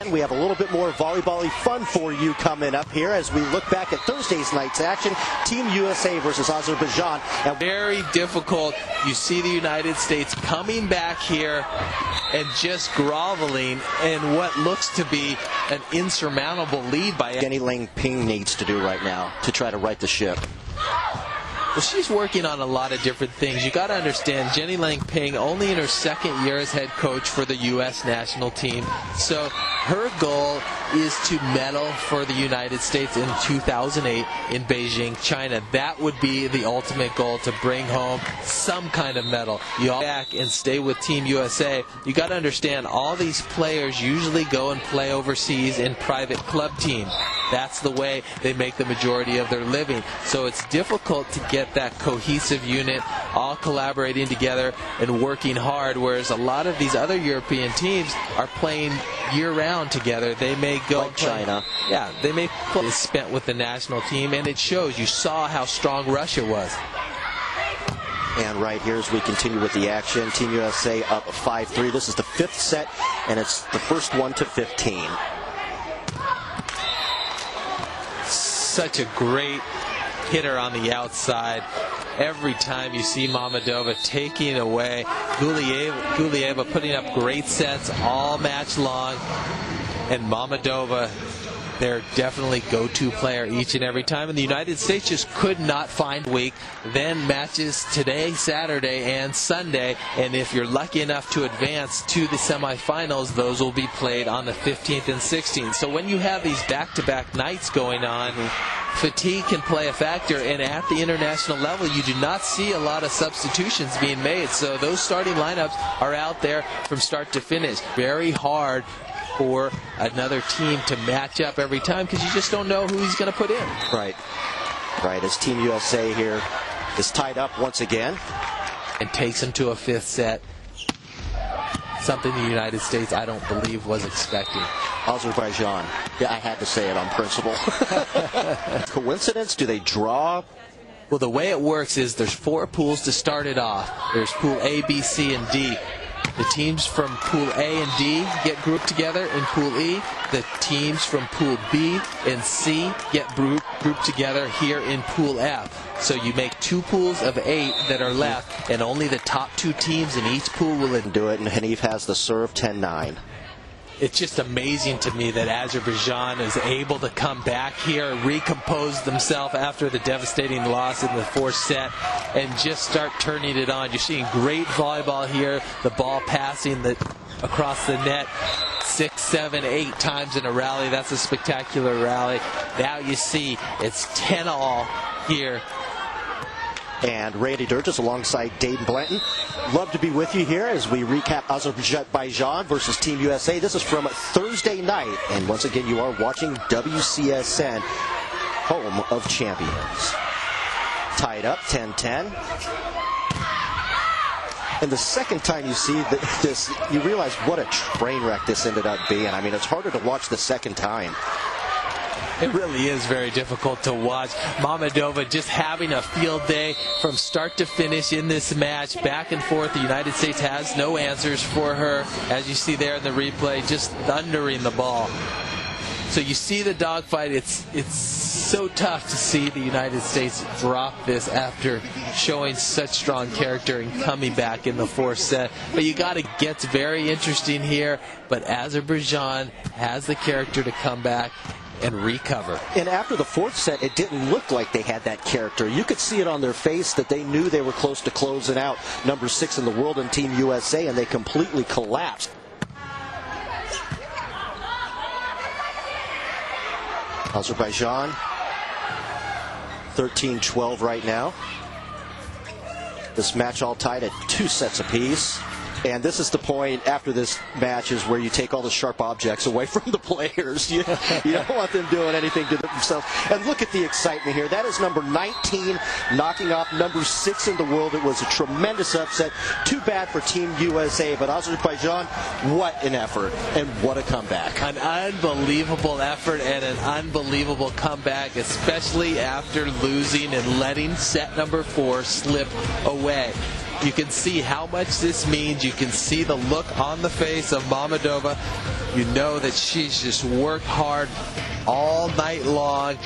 We have a little bit more volleyball-y fun for you coming up here as we look back at Thursday's night's action. Team USA versus Azerbaijan. And very difficult. You see the United States coming back here and just groveling in what looks to be an insurmountable lead by Jenny Ling Ping needs to do right now to try to right the ship. Well, she's working on a lot of different things. You got to understand, Jenny Ling Ping only in her second year as head coach for the U.S. national team. So her goal is to medal for the United States in 2008 in Beijing, China. That would be the ultimate goal, to bring home some kind of medal. You all back and stay with Team USA. You got to understand, all these players usually go and play overseas in private club teams. That's the way they make the majority of their living. So it's difficult to get that cohesive unit all collaborating together and working hard, whereas a lot of these other European teams are playing year-round together. They may go like China. Yeah, they may play spent with the national team, and it shows. You saw how strong Russia was. And right here as we continue with the action, Team USA up 5-3. This is the fifth set, and it's the first one to 15. Such a great hitter on the outside. Every time you see Mammadova taking away, Gulieva putting up great sets all match long, and Mammadova, they're definitely go-to player each and every time. And the United States just could not find a week. Then matches today, Saturday, and Sunday. And if you're lucky enough to advance to the semifinals, those will be played on the 15th and 16th. So when you have these back-to-back nights going on, fatigue can play a factor. And at the international level, you do not see a lot of substitutions being made. So those starting lineups are out there from start to finish. Very hard for another team to match up every time, because you just don't know who he's going to put in. Right. As Team USA here is tied up once again. And takes him to a fifth set. Something the United States, I don't believe, was expecting. Azerbaijan. Yeah, I had to say it on principle. Coincidence? Do they draw? Well, the way it works is there's 4 pools to start it off. There's Pool A, B, C, and D. The teams from Pool A and D get grouped together in Pool E. The teams from Pool B and C get grouped together here in Pool F. So you make 2 pools of 8 that are left, and only the top 2 teams in each pool will do it, and HANEEF has the serve 10-9. It's just amazing to me that Azerbaijan is able to come back here, recompose themselves after the devastating loss in the 4th set, and just start turning it on. You're seeing great volleyball here, the ball passing across the net 6, 7, 8 times in a rally. That's a spectacular rally. Now you see it's 10-all here. And Randy Durgis alongside Dayton Blanton. Love to be with you here as we recap Azerbaijan versus Team USA. This is from Thursday night. And once again, you are watching WCSN, home of champions. Tied up 10-10. And the second time you see this, you realize what a train wreck this ended up being. I mean, it's harder to watch the second time. It really is very difficult to watch. Mammadova just having a field day from start to finish in this match. Back and forth. The United States has no answers for her. As you see there in the replay, just thundering the ball. So you see the dogfight. It's so tough to see the United States drop this after showing such strong character and coming back in the 4th set. But you got to get very interesting here. But Azerbaijan has the character to come back and recover. And after the 4th set, it didn't look like they had that character. You could see it on their face that they knew they were close to closing out number 6 in the world in Team USA, and they completely collapsed. Azerbaijan 13-12 right now. This match all tied at 2 sets apiece. And this is the point after this match is where you take all the sharp objects away from the players. You don't want them doing anything to themselves. And look at the excitement here. That is number 19 knocking off number 6 in the world. It was a tremendous upset. Too bad for Team USA, but Azerbaijan, what an effort and what a comeback. An unbelievable effort and an unbelievable comeback, especially after losing and letting set number 4 slip away. You can see how much this means. You can see the look on the face of Mammadova. You know that she's just worked hard all night long,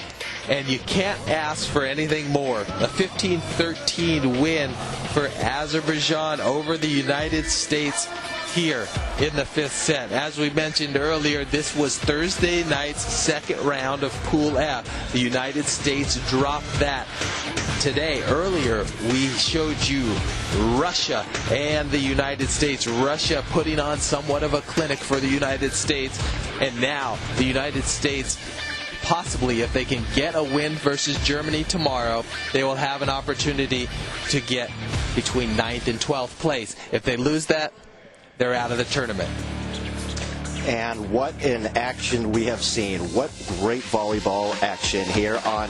and you can't ask for anything more. A 15-13 win for Azerbaijan over the United States here in the fifth set. As we mentioned earlier, this was Thursday night's second round of Pool F. The United States dropped that. Today, earlier, we showed you Russia and the United States. Russia putting on somewhat of a clinic for the United States. And now, the United States, possibly, if they can get a win versus Germany tomorrow, they will have an opportunity to get between 9th and 12th place. If they lose that, they're out of the tournament. And what an action we have seen. What great volleyball action here on